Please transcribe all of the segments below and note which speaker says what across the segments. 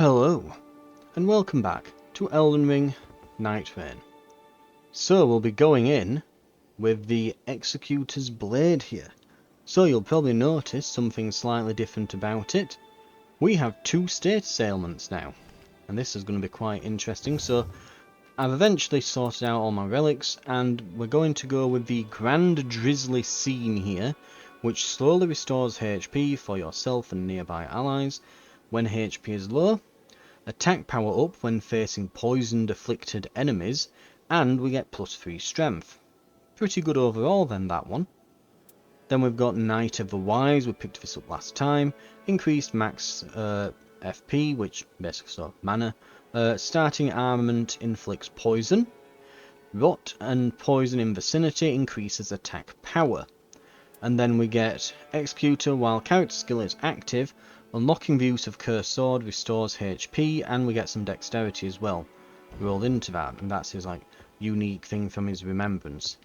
Speaker 1: Hello, and welcome back to Elden Ring Nightraigne. So we'll be going in with the Executor's Blade here. So you'll probably notice something slightly different about it. We have 2 status ailments now, and this is going to be quite interesting. So I've eventually sorted out all my relics, and we're going to go with the Grand Drizzly Scene here, which slowly restores HP for yourself and nearby allies when HP is low. Attack power up when facing poisoned afflicted enemies, and we get +3 strength. Pretty good overall then, that one. Then we've got Knight of the Wise, we picked this up last time. Increased max FP, which basically sort of mana. Starting armament inflicts poison. Rot and poison in vicinity increases attack power. And then we get Executor while character skill is active. Unlocking the use of Cursed Sword restores HP, and we get some dexterity as well rolled into that, and that's his like unique thing from his remembrance.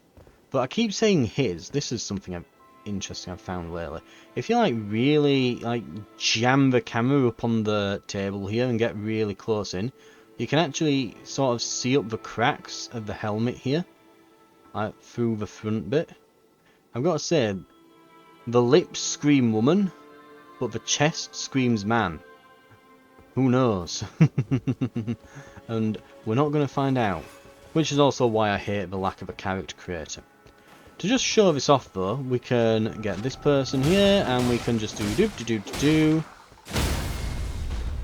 Speaker 1: But I keep saying his. This is something interesting I've found lately. If you like really like jam the camera up on the table here and get really close in, you can actually sort of see up the cracks of the helmet here, like through the front bit. I've got to say, the lips scream woman, but the chest screams man. Who knows? And we're not going to find out. Which is also why I hate the lack of a character creator. To just show this off though, we can get this person here and we can just do doop de doop de doo.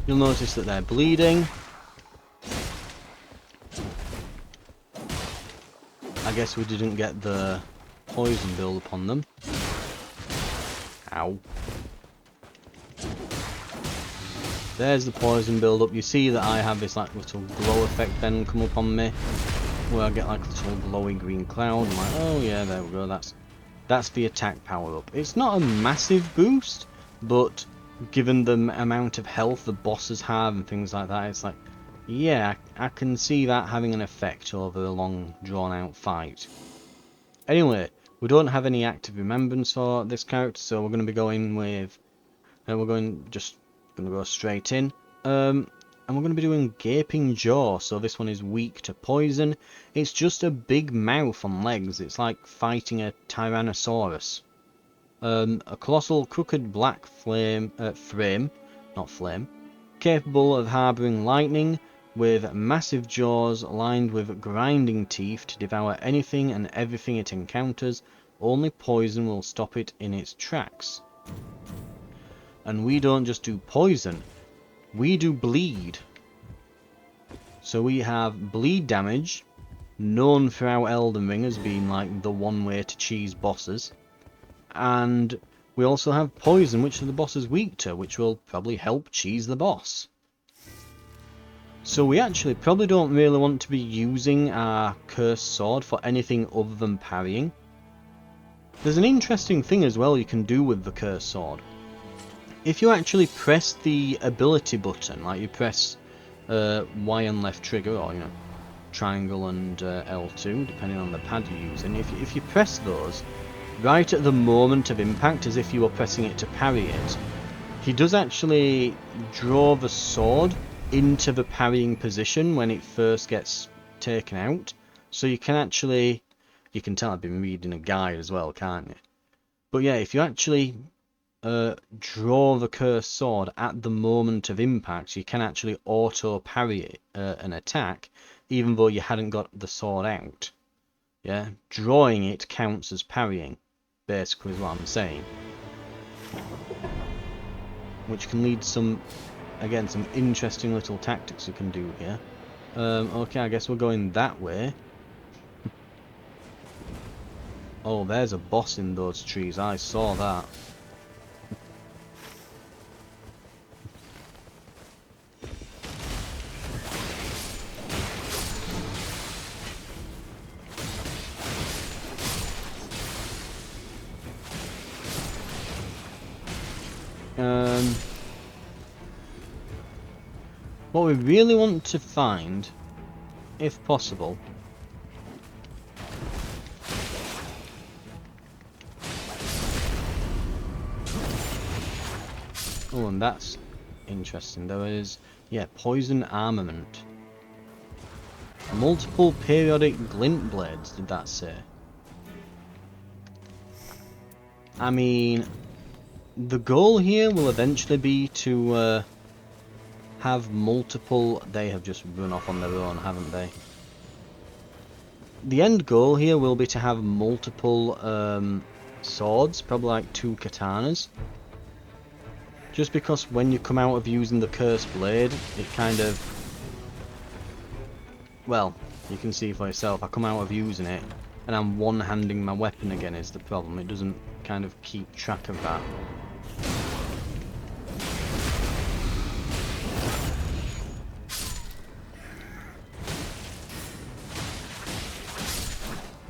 Speaker 1: You'll notice that they're bleeding. I guess we didn't get the poison build upon them. Ow. There's the poison build up. You see that I have this like little glow effect then come up on me, where I get like a little glowy green cloud. I'm like, oh yeah, there we go. That's the attack power up. It's not a massive boost, but given the amount of health the bosses have and things like that, it's like, yeah, I can see that having an effect over a long drawn out fight. Anyway, we don't have any active remembrance for this character, so we're going to be going with, we're going to go straight in, and we're going to be doing Gaping Jaw. So this one is weak to poison. It's just a big mouth on legs. It's like fighting a Tyrannosaurus. A colossal crooked black frame, capable of harbouring lightning, with massive jaws lined with grinding teeth to devour anything and everything it encounters. Only poison will stop it in its tracks. And we don't just do poison, we do bleed. So we have bleed damage, known throughout Elden Ring as being like the one way to cheese bosses. And we also have poison, which the boss is weak to, which will probably help cheese the boss. So we actually probably don't really want to be using our Cursed Sword for anything other than parrying. There's an interesting thing as well you can do with the Cursed Sword. If you actually press the ability button, like you press Y and left trigger, or triangle and L2, depending on the pad you're using, if you press those right at the moment of impact, as if you were pressing it to parry it, he does actually draw the sword into the parrying position when it first gets taken out. So you can actually, you can tell I've been reading a guide as well, can't you? But yeah, if you actually draw the Cursed Sword at the moment of impact, you can actually auto parry an attack, even though you hadn't got the sword out. Yeah, drawing it counts as parrying, basically is what I'm saying. Which can lead to some interesting little tactics you can do here. Okay, I guess we're going that way. Oh, there's a boss in those trees, I saw that. What we really want to find, if possible, oh, and that's interesting. There is, yeah, poison armament. Multiple periodic glint blades, did that say? I mean, the goal here will eventually be to have multiple... They have just run off on their own, haven't they? The end goal here will be to have multiple swords, probably like 2 katanas. Just because when you come out of using the cursed blade, it kind of... Well, you can see for yourself, I come out of using it, and I'm one-handing my weapon again is the problem. It doesn't kind of keep track of that.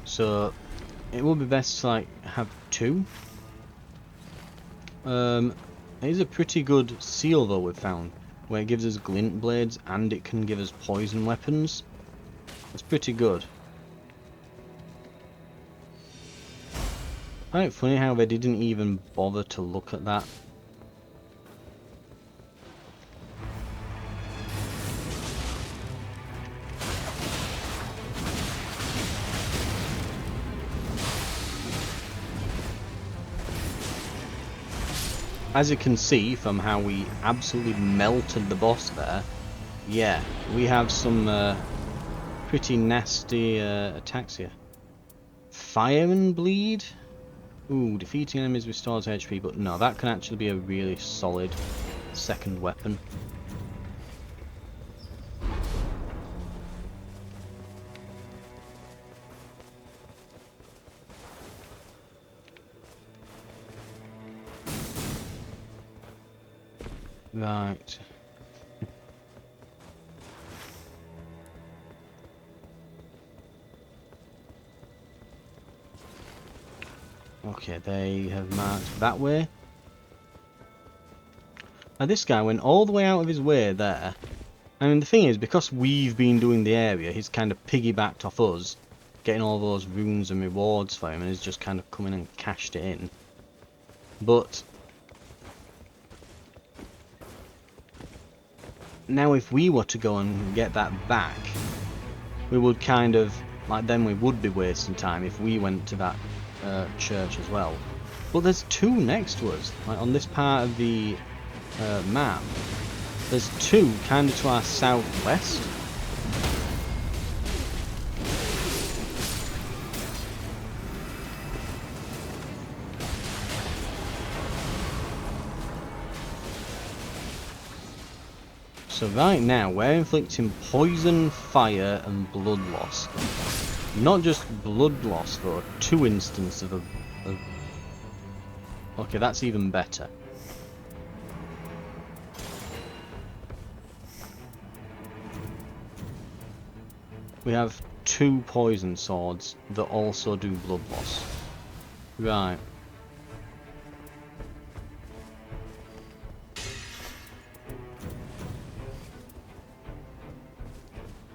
Speaker 1: So, it would be best to like have 2. It is a pretty good seal though we've found, where it gives us glint blades and it can give us poison weapons. It's pretty good. Quite funny how they didn't even bother to look at that. As you can see from how we absolutely melted the boss there, yeah, we have some pretty nasty attacks here. Fire and Bleed? Ooh, defeating enemies restores HP, but no, that can actually be a really solid second weapon. Right. Okay, they have marked that way. Now this guy went all the way out of his way there. I mean, the thing is, because we've been doing the area, he's kind of piggybacked off us, getting all those runes and rewards for him, and he's just kind of come in and cashed it in. But now if we were to go and get that back, we would kind of, like, then we would be wasting time if we went to that church as well. But there's 2 next to us, like on this part of the map. There's 2 kind of to our southwest. So right now we're inflicting poison, fire and blood loss. Not just blood loss though, 2 instances of... Okay, that's even better. We have 2 poison swords that also do blood loss. Right.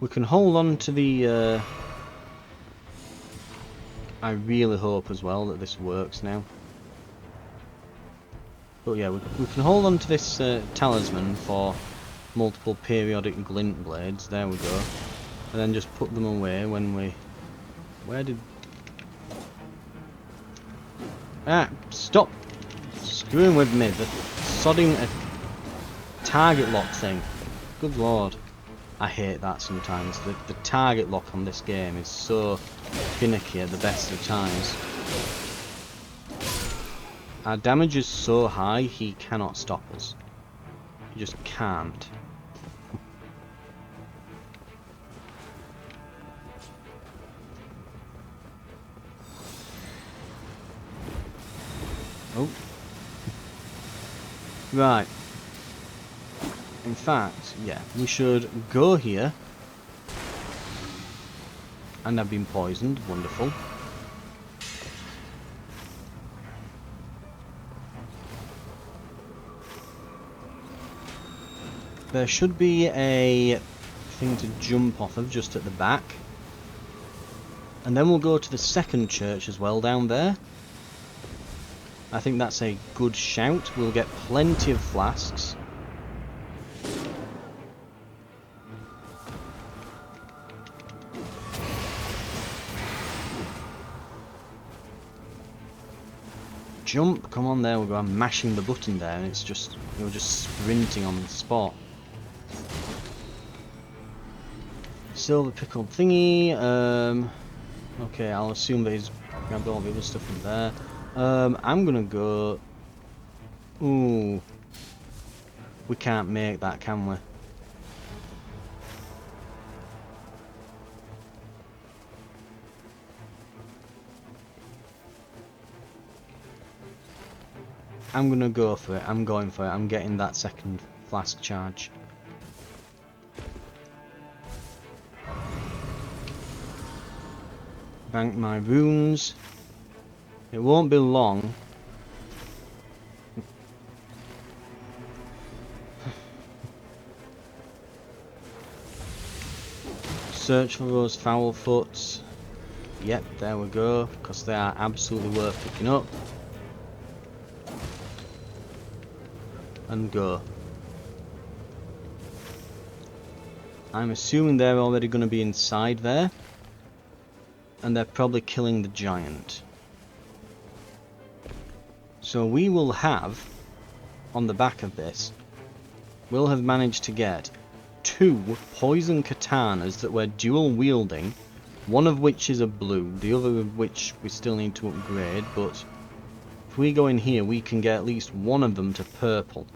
Speaker 1: We can hold on to the... I really hope as well that this works now. But yeah, we can hold on to this talisman for multiple periodic glint blades. There we go. And then just put them away when we... Where did... Ah! Stop screwing with me. The sodding a target lock thing. Good lord. I hate that sometimes. The target lock on this game is so finicky at the best of times. Our damage is so high, he cannot stop us. He just can't. Oh. Right. In fact, yeah, we should go here. And I've been poisoned. Wonderful. There should be a thing to jump off of just at the back. And then we'll go to the second church as well down there. I think that's a good shout. We'll get plenty of flasks. jump. Come on, there we go. I'm mashing the button there, and it's just you're just sprinting on the spot. Silver pickled thingy. Okay, I'll assume that he's grabbed all the other stuff from there. I'm gonna go. Ooh, we can't make that, can we? I'm gonna go for it. I'm going for it. I'm getting that second flask charge. Bank my runes. It won't be long. Search for those foul foots. Yep, there we go, because they are absolutely worth picking up. And go. I'm assuming they're already going to be inside there. And they're probably killing the giant. So we will have, on the back of this, we'll have managed to get 2 poison katanas that we're dual wielding, one of which is a blue, the other of which we still need to upgrade, but if we go in here we can get at least one of them to purple.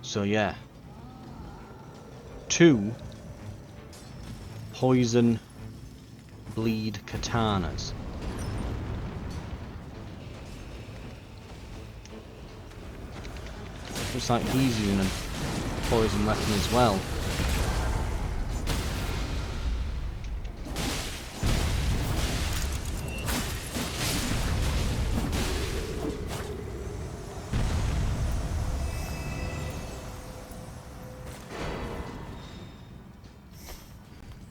Speaker 1: So yeah, 2 poison bleed katanas. Looks like he's using a poison weapon as well.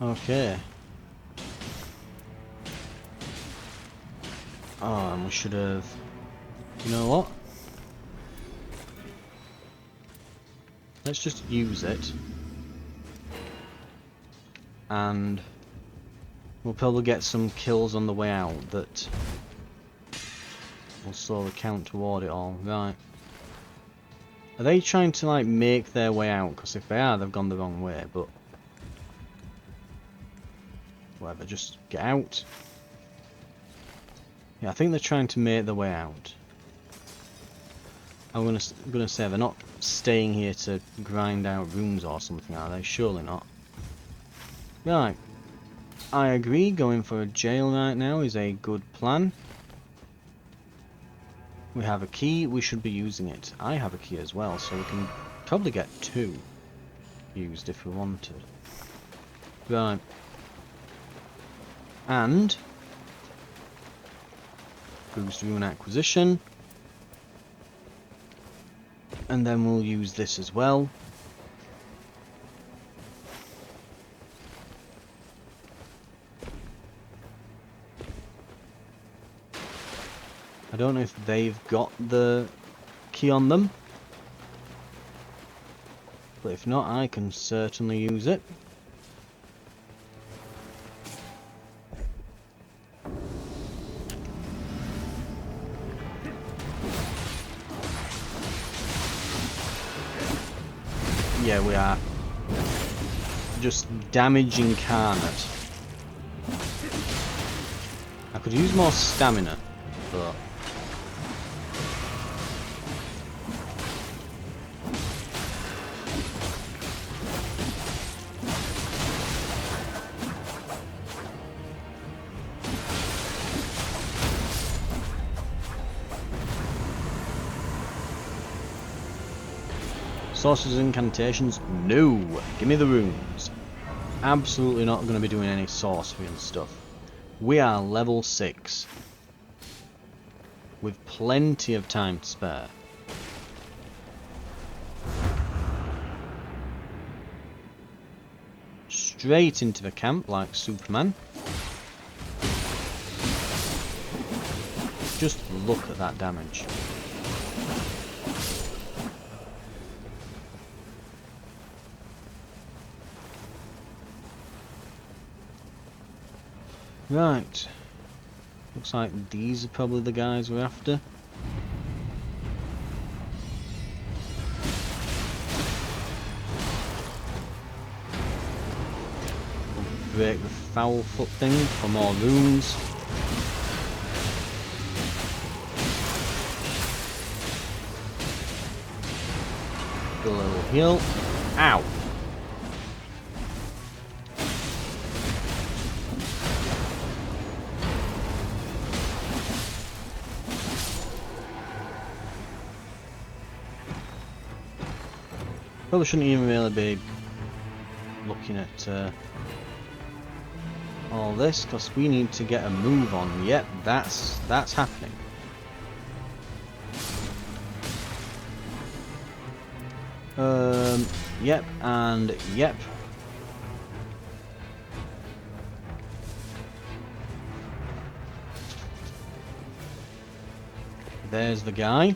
Speaker 1: Okay. Oh, and we should have... You know what? Let's just use it. And we'll probably get some kills on the way out that will slowly count toward it all. Right. Are they trying to like make their way out? Because if they are, they've gone the wrong way, but... Whatever, just get out. Yeah, I think they're trying to make their way out. I'm gonna say they're not staying here to grind out rooms or something, are they? Surely not. Right. I agree, going for a jail right now is a good plan. We have a key, we should be using it. I have a key as well, so we can probably get 2 used if we wanted. Right. And boost rune acquisition. And then we'll use this as well. I don't know if they've got the key on them. But if not, I can certainly use it. Yeah, we are. Just damage incarnate. I could use more stamina, but... Sorcerers incantations? No! Give me the runes. Absolutely not going to be doing any sorcery and stuff. We are level 6. With plenty of time to spare. Straight into the camp like Superman. Just look at that damage. Right. Looks like these are probably the guys we're after. Break the foul foot thing for more runes. Do a little heal. Ow! Probably shouldn't even really be looking at all this, because we need to get a move on. Yep, that's happening. Yep, and yep. There's the guy.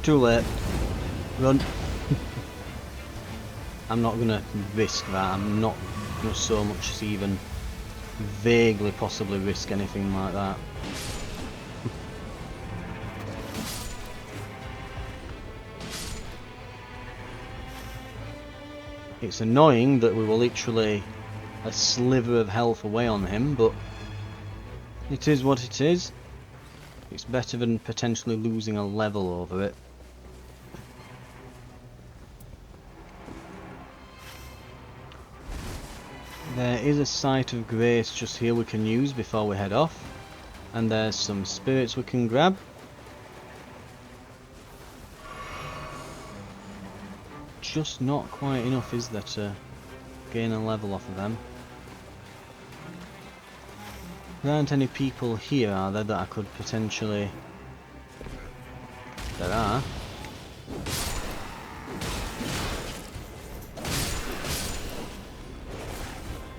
Speaker 1: Too late. Run. I'm not gonna risk that. I'm not gonna so much as even vaguely possibly risk anything like that. It's annoying that we were literally a sliver of health away on him, but it is what it is. It's better than potentially losing a level over it. There is a site of grace just here we can use before we head off, and there's some spirits we can grab. Just not quite enough, is there, to gain a level off of them? There aren't any people here, are there, that I could potentially... There are.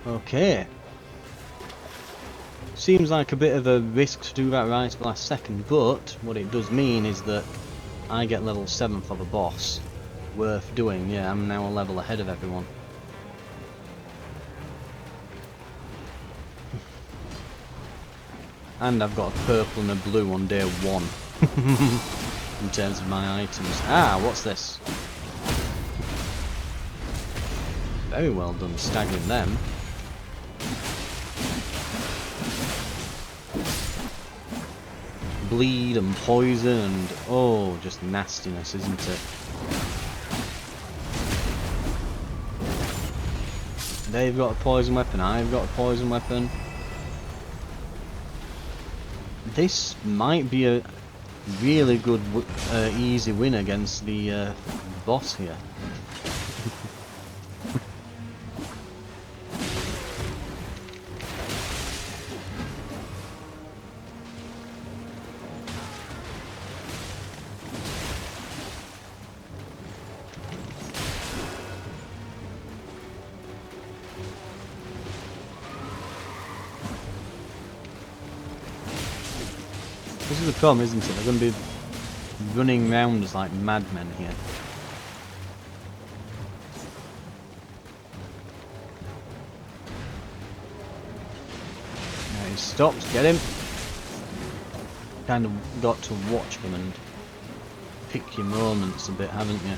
Speaker 1: Okay. Seems like a bit of a risk to do that right at the last second, but what it does mean is that I get level 7 for the boss. Worth doing, yeah, I'm now a level ahead of everyone. And I've got a purple and a blue on day 1. In terms of my items. Ah, what's this? Very well done staggering them. Bleed and poison and oh, just nastiness, isn't it? They've got a poison weapon, I've got a poison weapon. This might be a really good, easy win against the boss here. This is the problem, isn't it? They're going to be running around as like madmen here. Now he stops, get him. Kind of got to watch them and pick your moments a bit, haven't you?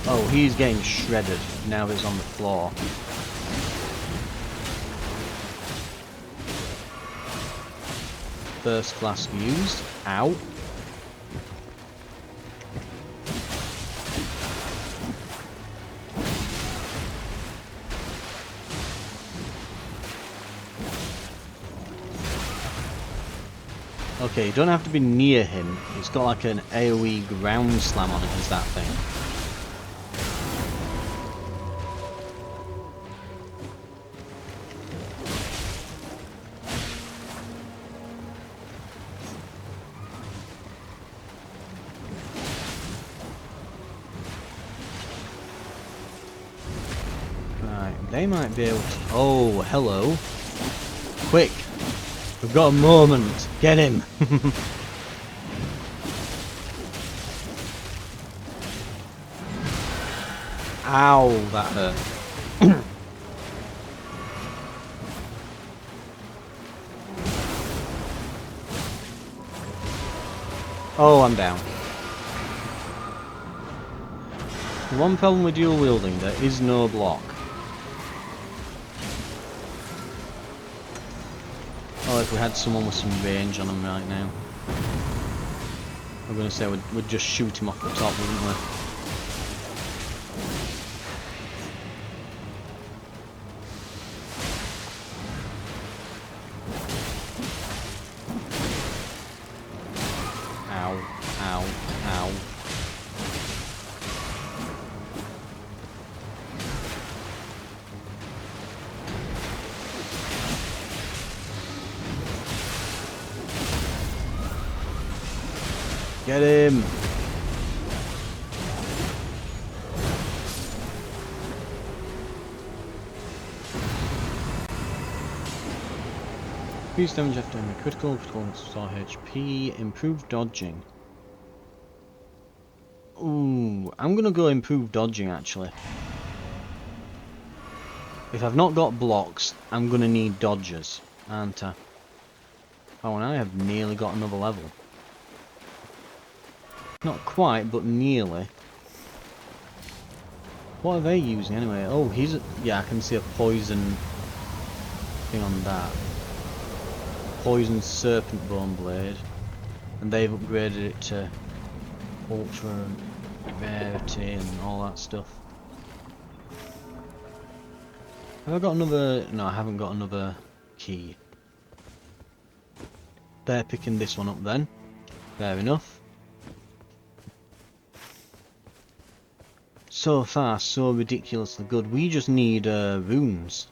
Speaker 1: Oh, he's getting shredded now he's on the floor. First flask used. Ow. Okay, you don't have to be near him. It's got like an AoE ground slam on it, is that thing. They might be able to... Oh, hello. Quick. We've got a moment. Get him. Ow, that hurt. Oh, I'm down. The one problem with dual wielding, there is no block. Oh, if we had someone with some range on him right now. I'm going to say we'd just shoot him off the top, wouldn't we? Ow, ow, ow. Get him! Increase damage after critical, restore HP, improve dodging. Ooh, I'm gonna go improve dodging actually. If I've not got blocks, I'm gonna need dodgers, aren't I? Oh, and I have nearly got another level. Not quite, but nearly. What are they using anyway? Oh, he's... Yeah, I can see a poison thing on that. Poison serpent bone blade. And they've upgraded it to ultra rarity and all that stuff. Have I got another... No, I haven't got another key. They're picking this one up then. Fair enough. So far, so ridiculously good. We just need runes.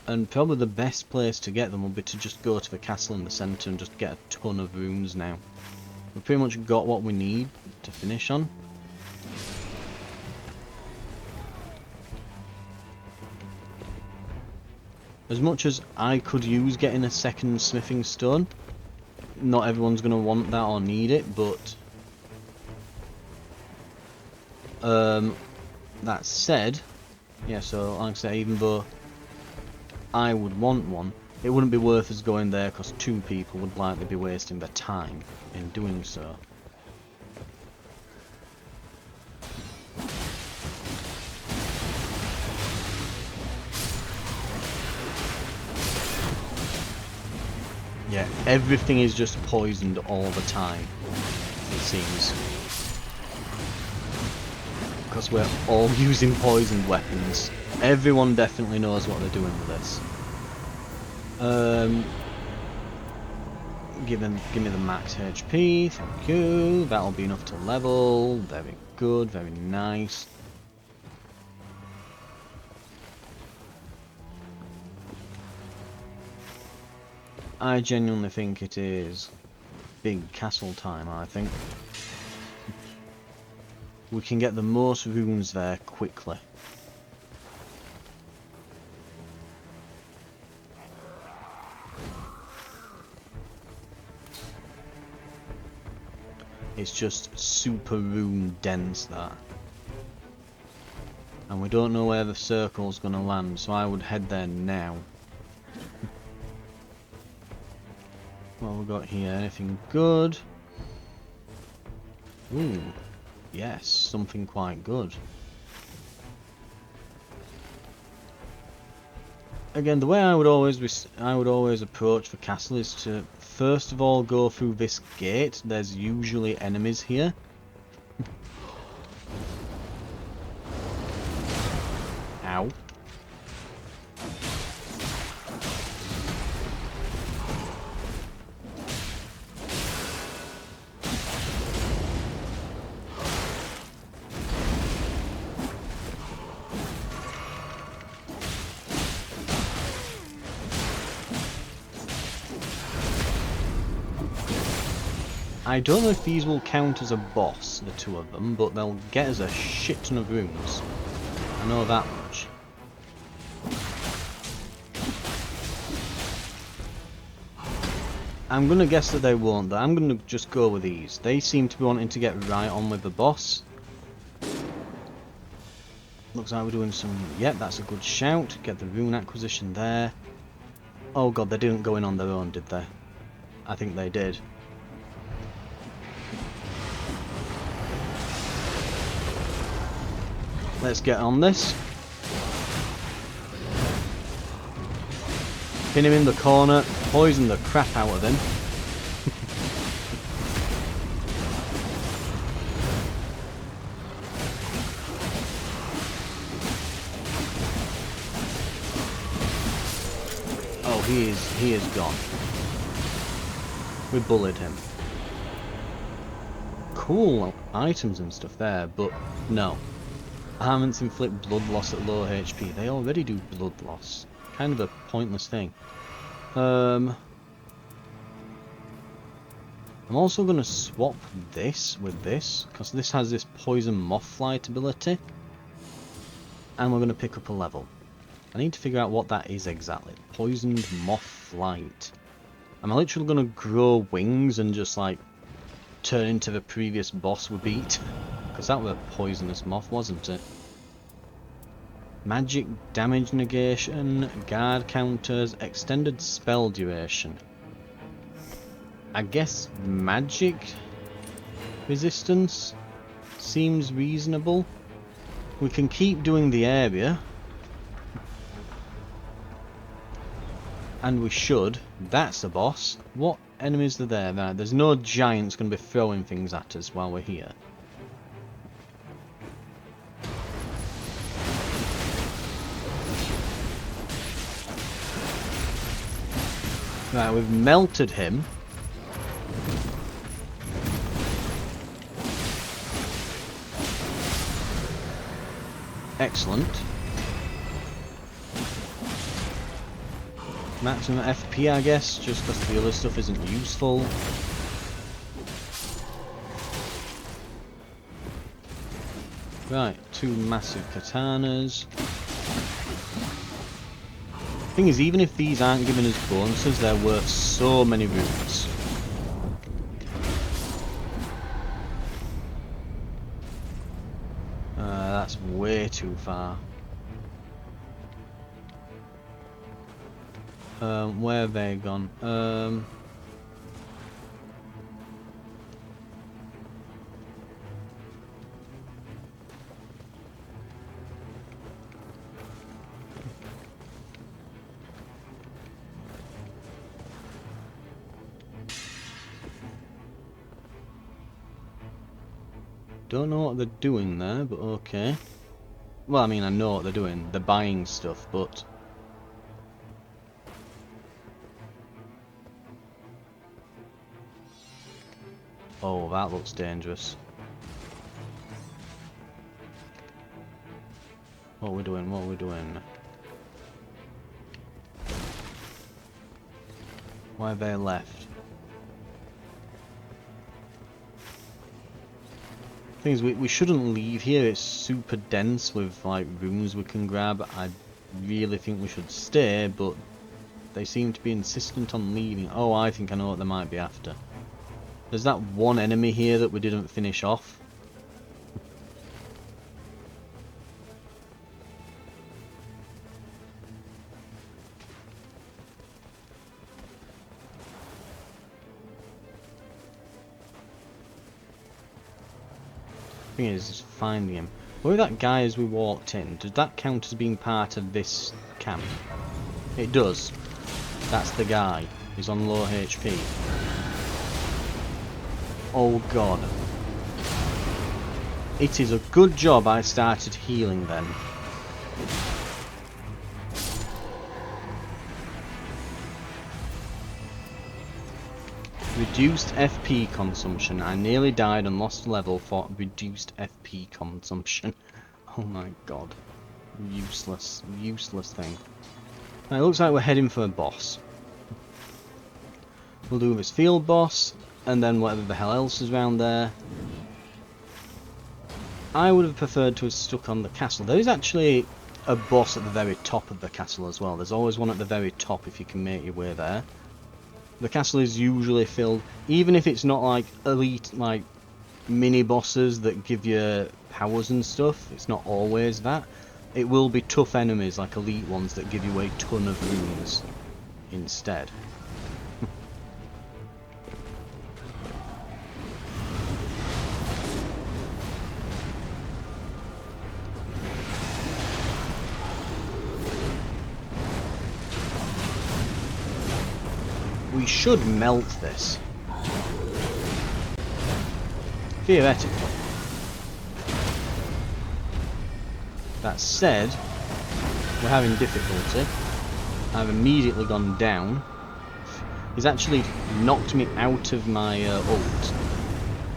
Speaker 1: And probably the best place to get them will be to just go to the castle in the centre and just get a ton of runes now. We've pretty much got what we need to finish on. As much as I could use getting a second smithing stone, not everyone's going to want that or need it, but... that said, yeah, so like I say, even though I would want one, it wouldn't be worth us going there because two people would likely be wasting their time in doing so. Yeah, everything is just poisoned all the time, it seems. Because we're all using poisoned weapons. Everyone definitely knows what they're doing with this. Give me the max HP, thank you. That'll be enough to level. Very good, very nice. I genuinely think it is big castle time, I think. We can get the most runes there quickly. It's just super rune dense, that. And we don't know where the circle's gonna land, so I would head there now. What have we got here? Anything good? Ooh. Yes, something quite good. Again, the way I would always approach the castle is to first of all go through this gate. There's usually enemies here. Ow. I don't know if these will count as a boss, the two of them, but they'll get us a shit ton of runes. I know that much. I'm going to guess that they won't, though. I'm going to just go with these. They seem to be wanting to get right on with the boss. Looks like we're doing some... Yep, that's a good shout. Get the rune acquisition there. Oh god, they didn't go in on their own, did they? I think they did. Let's get on this. Pin him in the corner, poison the crap out of him. Oh, he is gone. We bullied him. Cool items and stuff there, but no. Armaments inflict blood loss at low HP. They already do blood loss. Kind of a pointless thing. I'm also going to swap this with this, because this has this poison moth flight ability. And we're going to pick up a level. I need to figure out what that is exactly. Poisoned moth flight. Am I literally going to grow wings and just like turn into the previous boss we beat? Because that was a poisonous moth, wasn't it? Magic damage negation, guard counters, extended spell duration. I guess magic resistance seems reasonable. We can keep doing the area. And we should. That's the boss. What enemies are there? There's no giants going to be throwing things at us while we're here. Right, we've melted him. Excellent. Maximum FP, I guess, just because the other stuff isn't useful. Right, 2 massive katanas. Thing is, even if these aren't giving us bonuses, they're worth so many runes. That's way too far. Where have they gone? Don't know what they're doing there, but okay. Well, I mean, I know what they're doing. They're buying stuff, but... Oh, that looks dangerous. What are we doing? What are we doing? Why have they left? Thing is, we shouldn't leave here. It's super dense with like runes we can grab. I really think we should stay, but they seem to be insistent on leaving. Oh, I think I know what they might be after. There's that one enemy here that we didn't finish off. Thing is finding him. Where that guy as we walked in? Does that count as being part of this camp? It does. That's the guy. He's on low HP. Oh god. It is a good job I started healing then. Reduced FP consumption. I nearly died and lost level for reduced FP consumption. Oh my god. Useless. Useless thing. Right, it looks like we're heading for a boss. We'll do this field boss, and then whatever the hell else is around there. I would have preferred to have stuck on the castle. There is actually a boss at the very top of the castle as well. There's always one at the very top if you can make your way there. The castle is usually filled, even if it's not like elite, like mini bosses that give you powers and stuff, it's not always that. It will be tough enemies like elite ones that give you a ton of runes instead. We should melt this. Theoretically. That said, we're having difficulty. I've immediately gone down. He's actually knocked me out of my ult,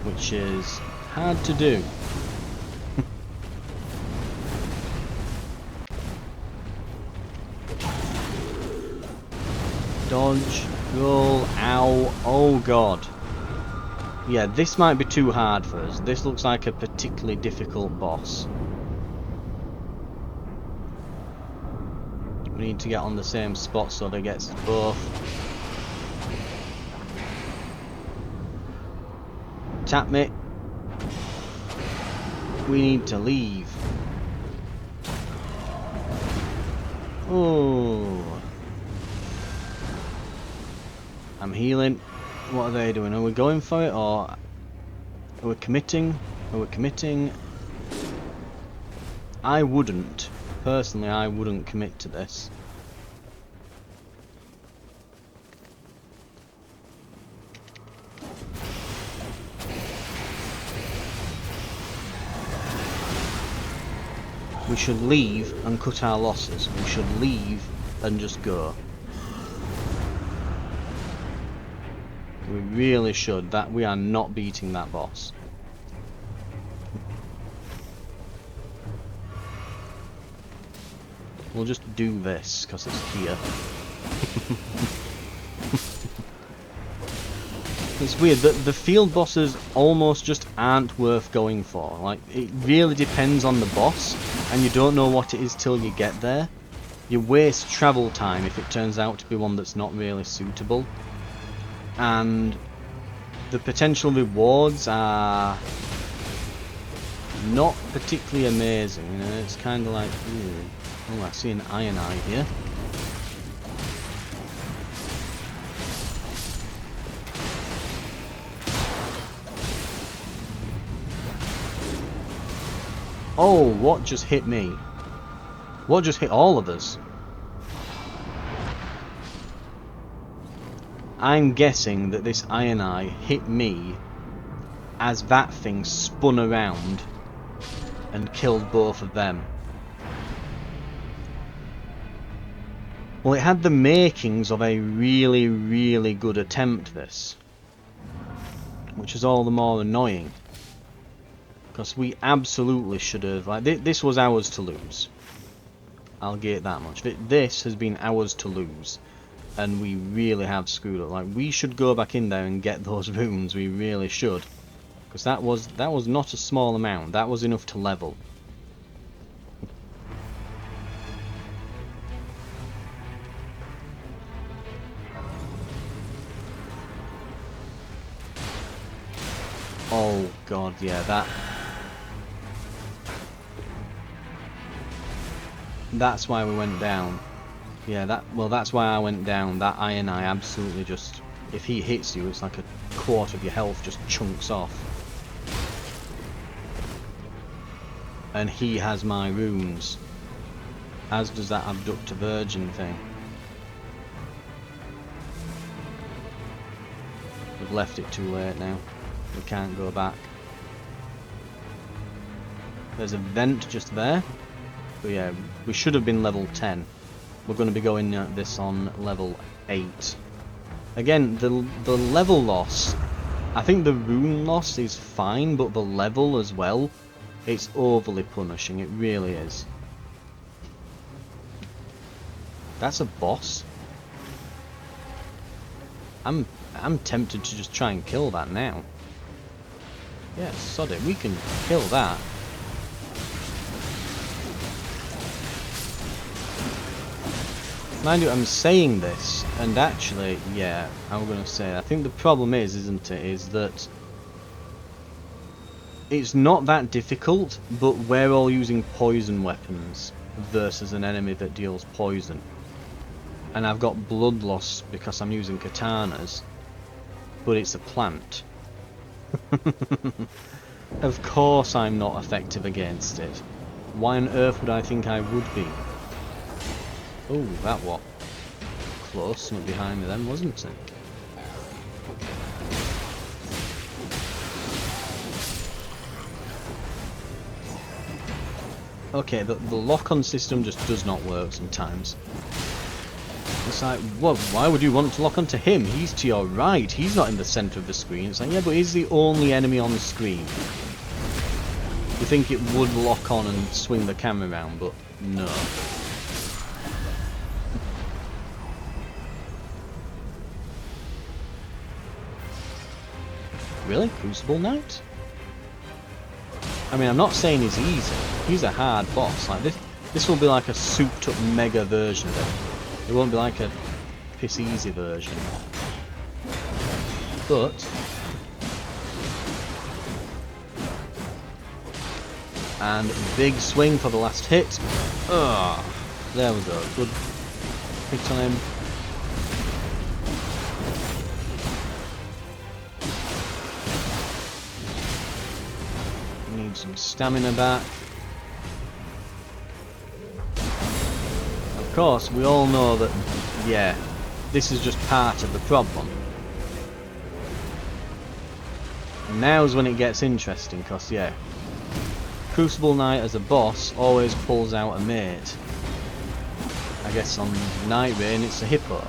Speaker 1: which is hard to do. Dodge, roll, ow, oh god. Yeah, this might be too hard for us. This looks like a particularly difficult boss. We need to get on the same spot so that it gets both. Tap me. We need to leave. Oh. I'm healing. What are they doing? Are we going for it, or are we committing? Are we committing? I wouldn't. Personally, I wouldn't commit to this. We should leave and cut our losses. We should leave and just go. We really should. That we are not beating that boss. We'll just do this because it's here. It's weird that the field bosses almost just aren't worth going for. Like, it really depends on the boss, and you don't know what it is till you get there. You waste travel time if it turns out to be one that's not really suitable. And the potential rewards are not particularly amazing, you know. It's kind of like, oh, I see an iron eye here. Oh, what just hit me? What just hit all of us? I'm guessing that this iron eye hit me as that thing spun around and killed both of them. Well, it had the makings of a really, really good attempt, this. Which is all the more annoying. Because we absolutely should have... like, this was ours to lose. I'll get that much. This has been ours to lose. And we really have screwed up. Like, we should go back in there and get those runes. We really should. Because that was not a small amount. That was enough to level. Oh god, yeah, that's why we went down. Yeah, that's why I went down. That iron eye absolutely just, if he hits you, it's like a quarter of your health just chunks off. And he has my runes. As does that abductor virgin thing. We've left it too late now. We can't go back. There's a vent just there. But yeah, we should have been level 10. We're going to be going at this on level 8. Again, the level loss, I think the rune loss is fine, but the level as well, it's overly punishing, it really is. That's a boss. I'm tempted to just try and kill that now. Yeah, sod it, we can kill that. Mind you, I'm saying this, and actually, yeah, I'm gonna say, I think the problem is, isn't it, is that it's not that difficult, but we're all using poison weapons versus an enemy that deals poison. And I've got blood loss because I'm using katanas, but it's a plant. Of course I'm not effective against it. Why on earth would I think I would be? Oh, that what? Close, something behind me then, wasn't it? Okay, the lock-on system just does not work sometimes. It's like, well, why would you want to lock onto him? He's to your right, he's not in the centre of the screen. It's like, yeah, but he's the only enemy on the screen. You think it would lock on and swing the camera around, but no. Really? Crucible Knight? I mean, I'm not saying he's easy. He's a hard boss. Like this will be like a souped-up mega version of it. It won't be like a piss-easy version. But and big swing for the last hit. Ah, there we go. Good hit on him. Need some stamina back. Of course, we all know that, yeah, this is just part of the problem. Now's when it gets interesting, because, yeah, Crucible Knight as a boss always pulls out a mate. I guess on Night Rain it's a hippo.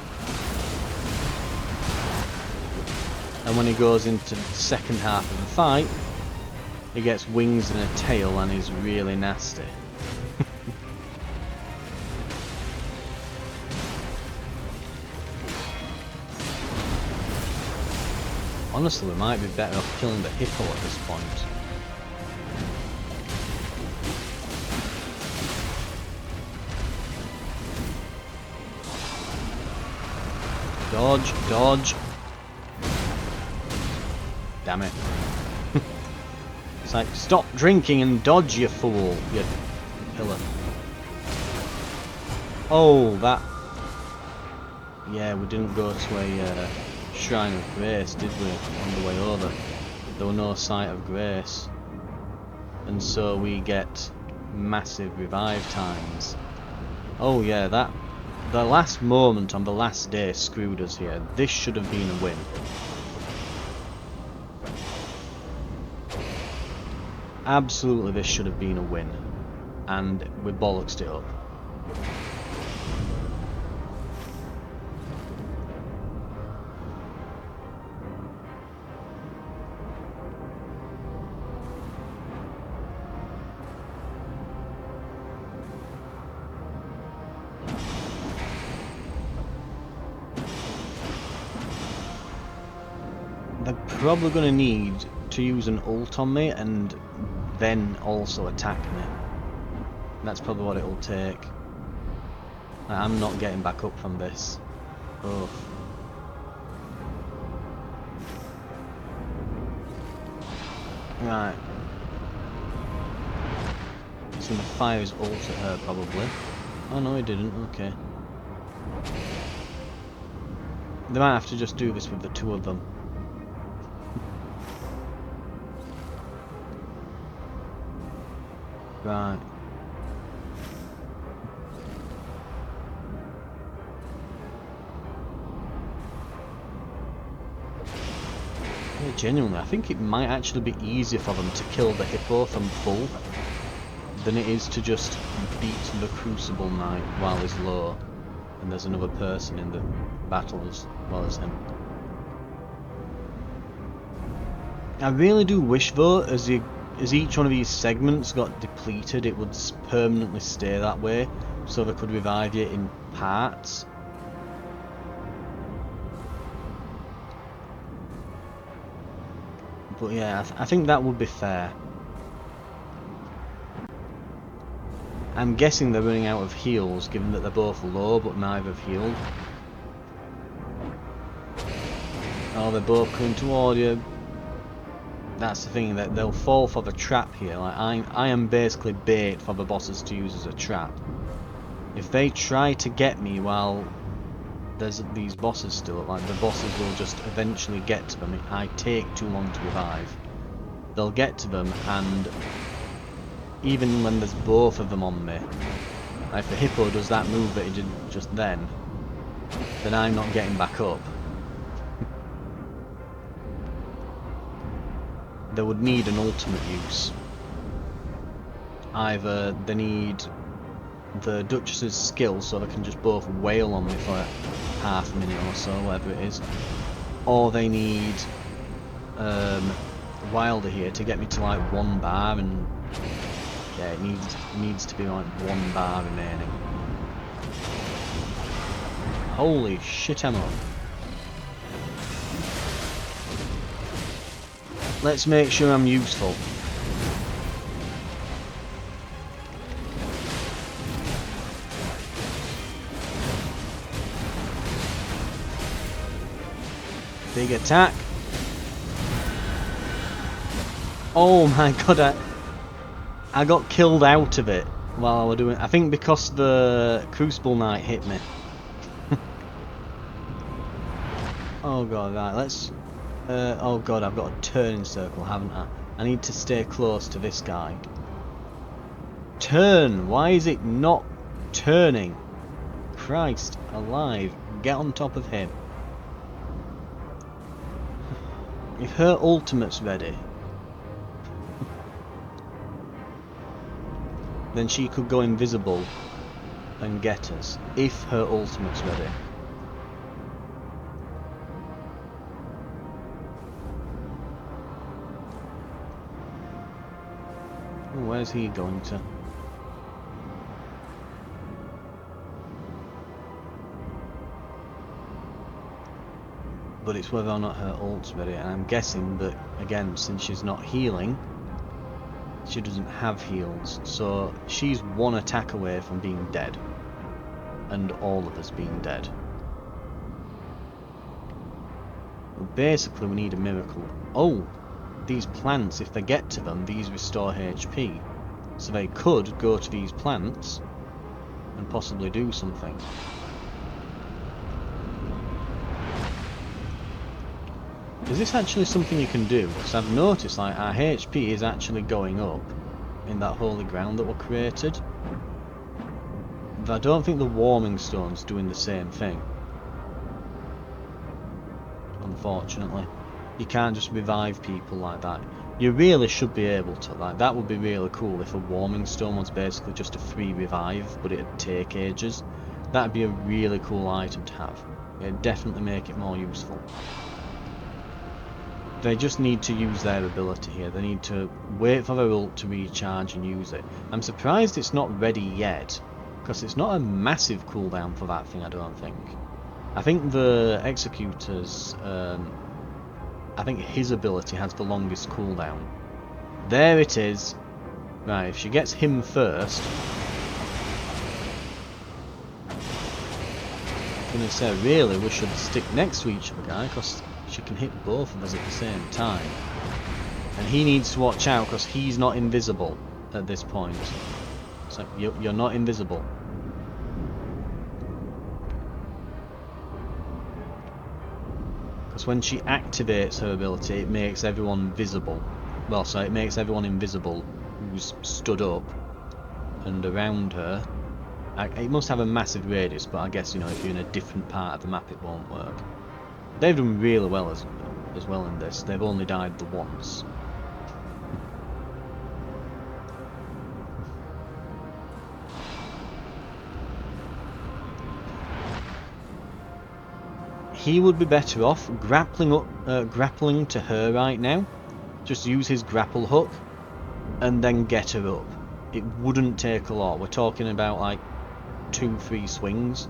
Speaker 1: And when he goes into the second half of the fight, he gets wings and a tail and is really nasty. Honestly, we might be better off killing the hippo at this point. Dodge, dodge. Damn it. It's like, stop drinking and dodge, you fool, you pillar. Oh, that... Yeah, we didn't go to a Shrine of Grace, did we, on the way over? There were no sight of grace. And so we get massive revive times. Oh yeah, that... The last moment on the last day screwed us here. This should have been a win. Absolutely, this should have been a win. And we bollocksed it up. They're probably going to need to use an ult on me and then also attack me. That's probably what it'll take. I'm not getting back up from this. Oh. Right. He's going to fire his ult at her probably. Oh no, he didn't. Okay. They might have to just do this with the two of them. Right. Yeah, genuinely, I think it might actually be easier for them to kill the hippo from full than it is to just beat the Crucible Knight while he's low and there's another person in the battle as well as him. I really do wish though, as each one of these segments got depleted, it would permanently stay that way, so they could revive you in parts. But yeah, I think that would be fair. I'm guessing they're running out of heals, given that they're both low, but neither have healed. Oh, they're both coming toward you. That's the thing, that they'll fall for the trap here. Like I am basically bait for the bosses to use as a trap. If they try to get me while there's these bosses still, like the bosses will just eventually get to them. I take too long to revive. They'll get to them, and even when there's both of them on me, like if the hippo does that move that he did just then I'm not getting back up. They would need an ultimate use. Either they need the Duchess's skill so they can just both wail on me for half a minute or so, whatever it is, or they need Wilder here to get me to like 1 bar, and yeah, it needs to be like 1 bar remaining. Holy shit, ammo. Let's make sure I'm useful. Big attack. Oh my god, I got killed out of it while I was doing it. I think because the Crucible Knight hit me. Oh god, right, let's... oh god, I've got a turning circle, haven't I? I need to stay close to this guy. Turn! Why is it not turning? Christ alive. Get on top of him. If her ultimate's ready, then she could go invisible and get us. If her ultimate's ready. Oh, where's he going to? But it's whether or not her ult's ready, and I'm guessing that, again, since she's not healing, she doesn't have heals, so she's 1 attack away from being dead, and all of us being dead. Well, basically we need a miracle. Oh, these plants, if they get to them, these restore HP, so they could go to these plants and possibly do something. Is this actually something you can do? Because I've noticed like our HP is actually going up in that holy ground that were created. But I don't think the warming stone's doing the same thing. Unfortunately. You can't just revive people like that. You really should be able to. Like, that would be really cool if a warming stone was basically just a free revive, but it'd take ages. That'd be a really cool item to have. It'd definitely make it more useful. They just need to use their ability here. They need to wait for their ult to recharge and use it. I'm surprised it's not ready yet, because it's not a massive cooldown for that thing, I don't think. I think the Executor's... I think his ability has the longest cooldown. There it is. Right, if she gets him first... I'm going to say, really, we should stick next to each other, guy, because she can hit both of us at the same time. And he needs to watch out, because he's not invisible at this point. So, you're not invisible. Because when she activates her ability, it makes everyone visible. Well, so it makes everyone invisible who's stood up and around her. It must have a massive radius, but I guess, you know, if you're in a different part of the map, it won't work. They've done really well as well in this. They've only died the once. He would be better off grappling to her right now. Just use his grapple hook and then get her up. It wouldn't take a lot. We're talking about like 2-3 swings.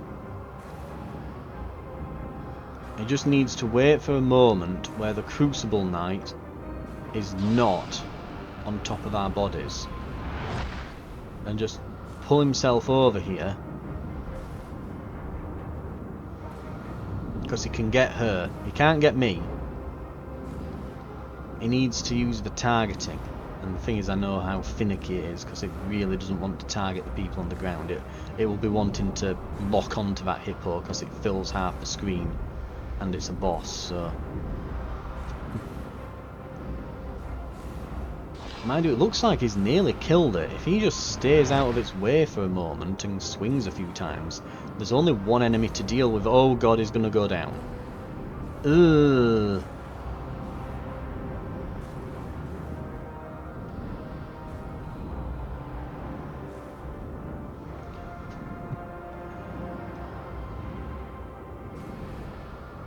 Speaker 1: He just needs to wait for a moment where the Crucible Knight is not on top of our bodies, and just pull himself over here. Because he can get her. He can't get me. He needs to use the targeting. And the thing is, I know how finicky it is, because it really doesn't want to target the people on the ground. It will be wanting to lock onto that hippo, because it fills half the screen. And it's a boss, so... Mind you, it looks like he's nearly killed it. If he just stays out of its way for a moment and swings a few times, there's only one enemy to deal with. Oh god, he's gonna go down. Ugh.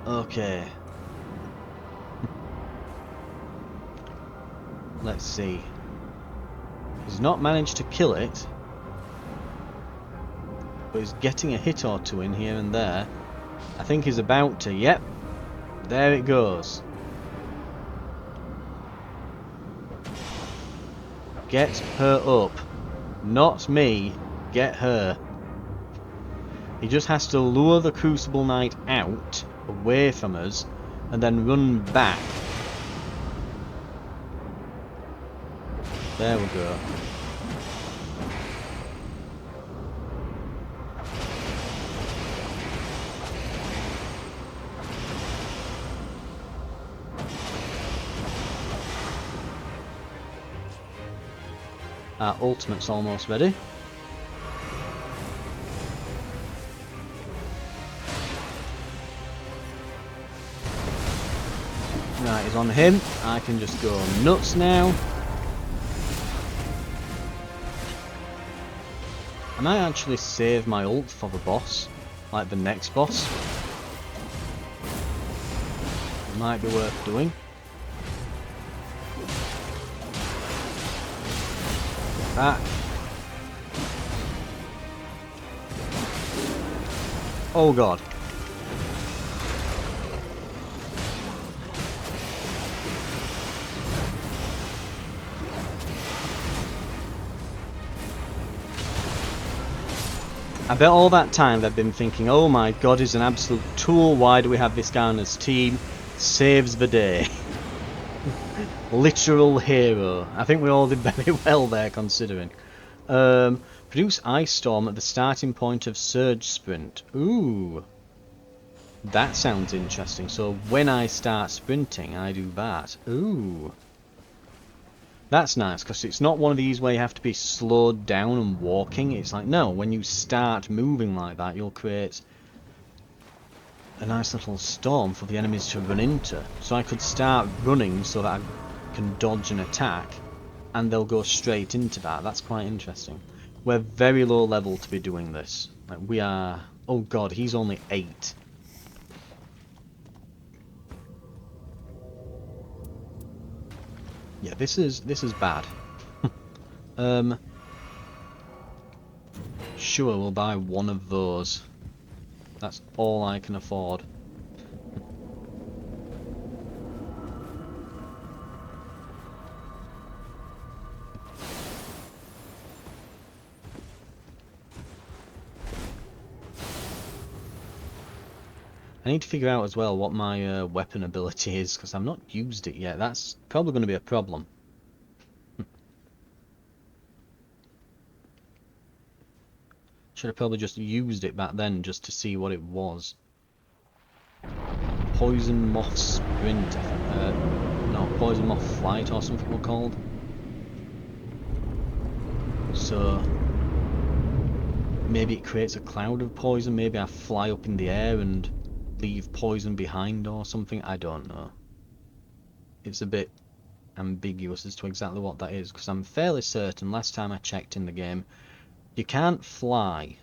Speaker 1: Okay. Let's see. He's not managed to kill it, but he's getting a hit or two in here and there. I think he's about to. Yep. There it goes. Get her up. Not me. Get her. He just has to lure the Crucible Knight out, away from us, and then run back. There we go. Our ultimate's almost ready. Right, he's on him. I can just go nuts now. I might actually save my ult for the boss, like the next boss. It might be worth doing. Back. Oh god. I bet all that time they've been thinking, oh my god, he's an absolute tool, why do we have this guy on his team? Saves the day. Literal hero. I think we all did very well there, considering. Produce Ice Storm at the starting point of Surge Sprint. Ooh. That sounds interesting. So when I start sprinting, I do that. Ooh. That's nice, because it's not one of these where you have to be slowed down and walking. It's like, no, when you start moving like that, you'll create a nice little storm for the enemies to run into. So I could start running so that I can dodge an attack, and they'll go straight into that. That's quite interesting. We're very low level to be doing this. Like, we are... Oh god, he's only 8. Yeah, this is bad. Sure, we'll buy one of those. That's all I can afford. I need to figure out as well what my weapon ability is, because I've not used it yet. That's probably going to be a problem. Should have probably just used it back then just to see what it was. Poison Moth Sprint, no, Poison Moth Flight or something we're called. So maybe it creates a cloud of poison, maybe I fly up in the air and leave poison behind or something, I don't know. It's a bit ambiguous as to exactly what that is, because I'm fairly certain last time I checked in the game, you can't fly.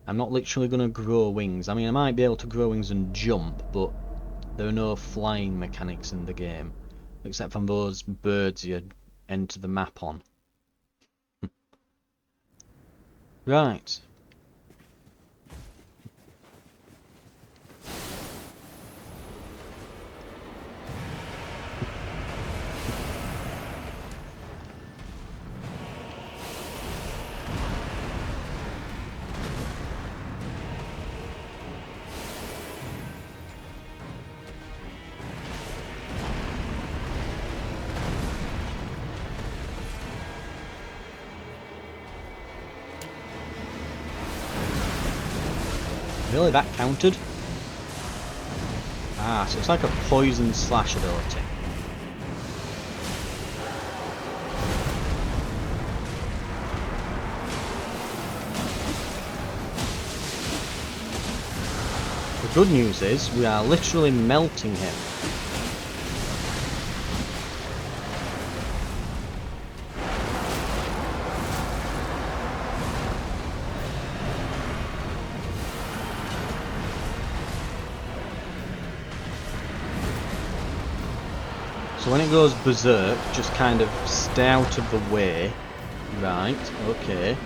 Speaker 1: I'm not literally going to grow wings. I mean, I might be able to grow wings and jump, but there are no flying mechanics in the game, except from those birds you enter the map on. Right. Surely that countered? Ah, so it's like a poison slash ability. The good news is, we are literally melting him. So when it goes berserk, just kind of stay out of the way. Right, okay.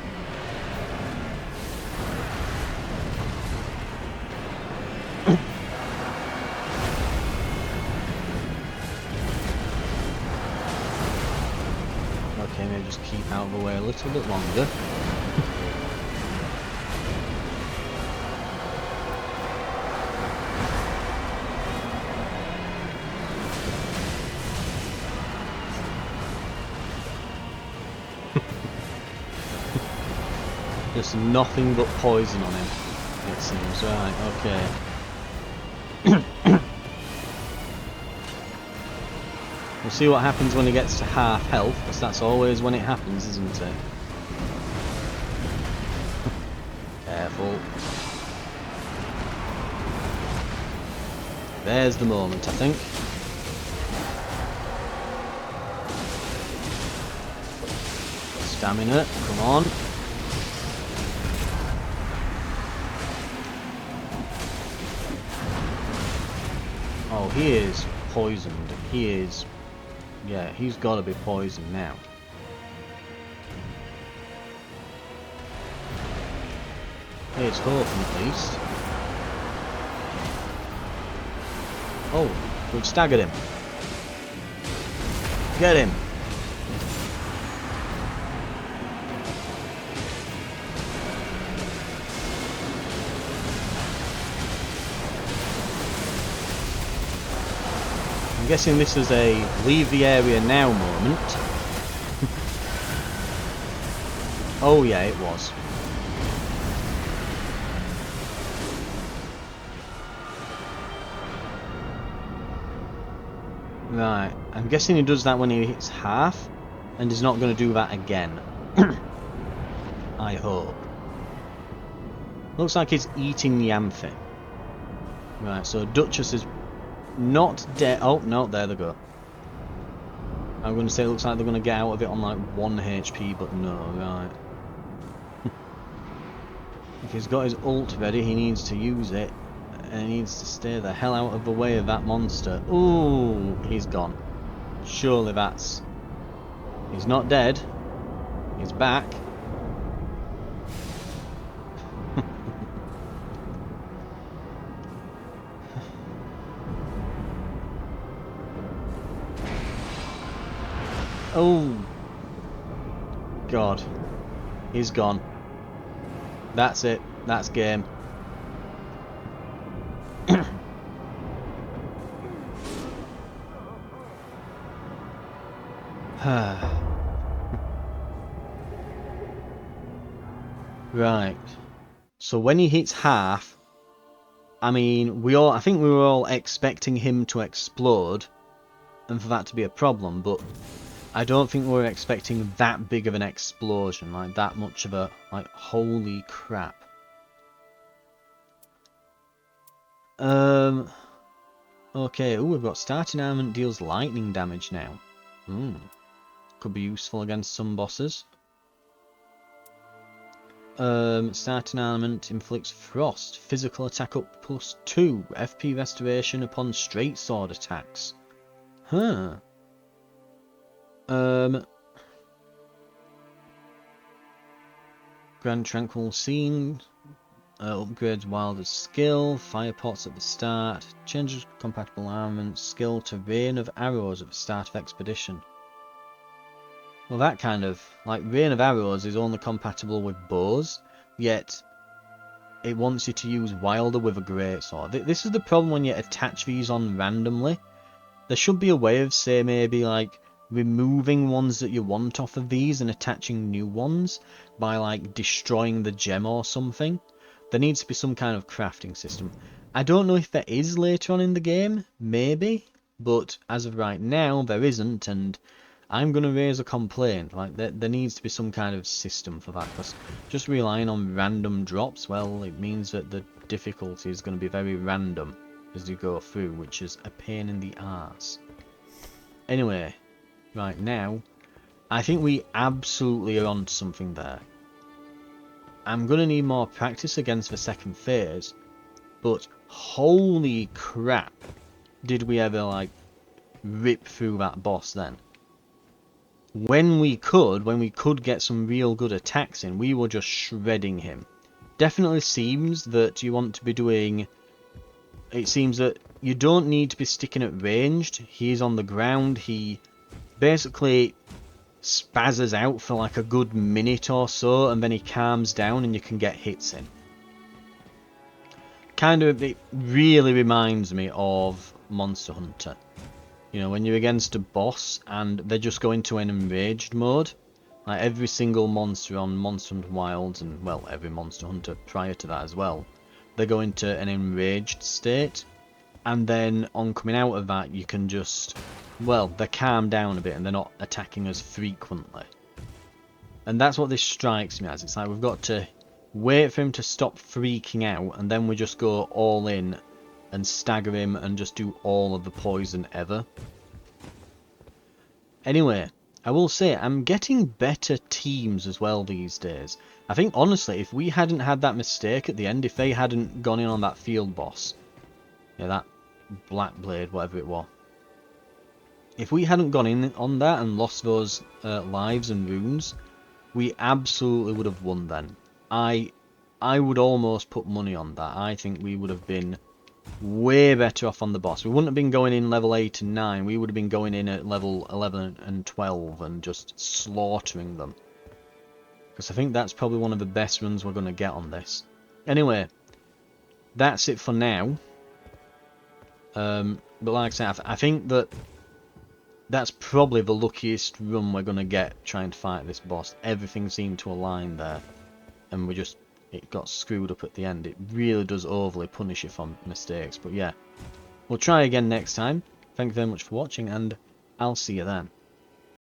Speaker 1: Okay, maybe just keep out of the way a little bit longer. Just nothing but poison on him, it seems. Right, okay. We'll see what happens when he gets to half health, because that's always when it happens, isn't it? Careful. There's the moment, I think. Stamina, come on. Oh, he is poisoned. He is... Yeah, he's got to be poisoned now. Here's hoping at least. Oh, we've staggered him. Get him! I'm guessing this is a leave the area now moment. Oh yeah, it was. Right, I'm guessing he does that when he hits half, and he's not going to do that again. I hope. Looks like he's eating the Amphi. Right, so Duchess is not dead. Oh, no, there they go. I'm going to say it looks like they're going to get out of it on like 1 HP, but no, right. If he's got his ult ready, he needs to use it. And he needs to stay the hell out of the way of that monster. Ooh, he's gone. Surely that's... He's not dead. He's back. Oh. God. He's gone. That's it. That's game. Right. So when he hits half, I mean, I think we were all expecting him to explode and for that to be a problem, but I don't think we were expecting that big of an explosion, like that much of a, like, holy crap. Okay, ooh, we've got starting armament deals lightning damage now. Could be useful against some bosses. Starting armament inflicts frost, physical attack up +2, FP restoration upon straight sword attacks. Huh. Grand Tranquil Scene, upgrades Wilder's skill, fire pots at the start, changes compatible armament, skill to Rain of Arrows at the start of expedition. Well, that kind of, like, Rain of Arrows is only compatible with bows, yet it wants you to use Wilder with a greatsword. This is the problem when you attach these on randomly. There should be a way of, say, maybe, like, removing ones that you want off of these and attaching new ones by, like, destroying the gem or something. there needs to be some kind of crafting system. I don't know if there is later on in the game, maybe, but as of right now there isn't, and I'm going to raise a complaint. Like, there needs to be some kind of system for that, because just relying on random drops, well, it means that the difficulty is going to be very random as you go through, which is a pain in the arse. Anyway, right now, I think we absolutely are onto something there. I'm going to need more practice against the second phase, but holy crap, did we ever, like, rip through that boss then. When we could get some real good attacks in, we were just shredding him. Definitely seems that you want to be doing... It seems that you don't need to be sticking at ranged. He's on the ground. He basically spazzes out for like a good minute or so, and then he calms down and you can get hits in. Kind of, it really reminds me of Monster Hunter. You know, when you're against a boss and they just go into an enraged mode. Like every single monster on Monster Hunter Wilds, and well, every Monster Hunter prior to that as well, they go into an enraged state, and then on coming out of that you can just, well, they calm down a bit and they're not attacking as frequently. And that's what this strikes me as. It's like we've got to wait for him to stop freaking out, and then we just go all in and stagger him and just do all of the poison ever. Anyway, I will say I'm getting better teams as well these days. I think honestly, if we hadn't had that mistake at the end, if they hadn't gone in on that field boss, yeah, that Black Blade, whatever it was, if we hadn't gone in on that and lost those lives and runes, we absolutely would have won then. I would almost put money on that. I think we would have been way better off on the boss. We wouldn't have been going in level 8 and 9. We would have been going in at level 11 and 12 and just slaughtering them. Because I think that's probably one of the best runs we're going to get on this. Anyway, that's it for now. But like I said, I think that's probably the luckiest run we're going to get trying to fight this boss. Everything seemed to align there. And it got screwed up at the end. It really does overly punish you for mistakes. But yeah, we'll try again next time. Thank you very much for watching, and I'll see you then.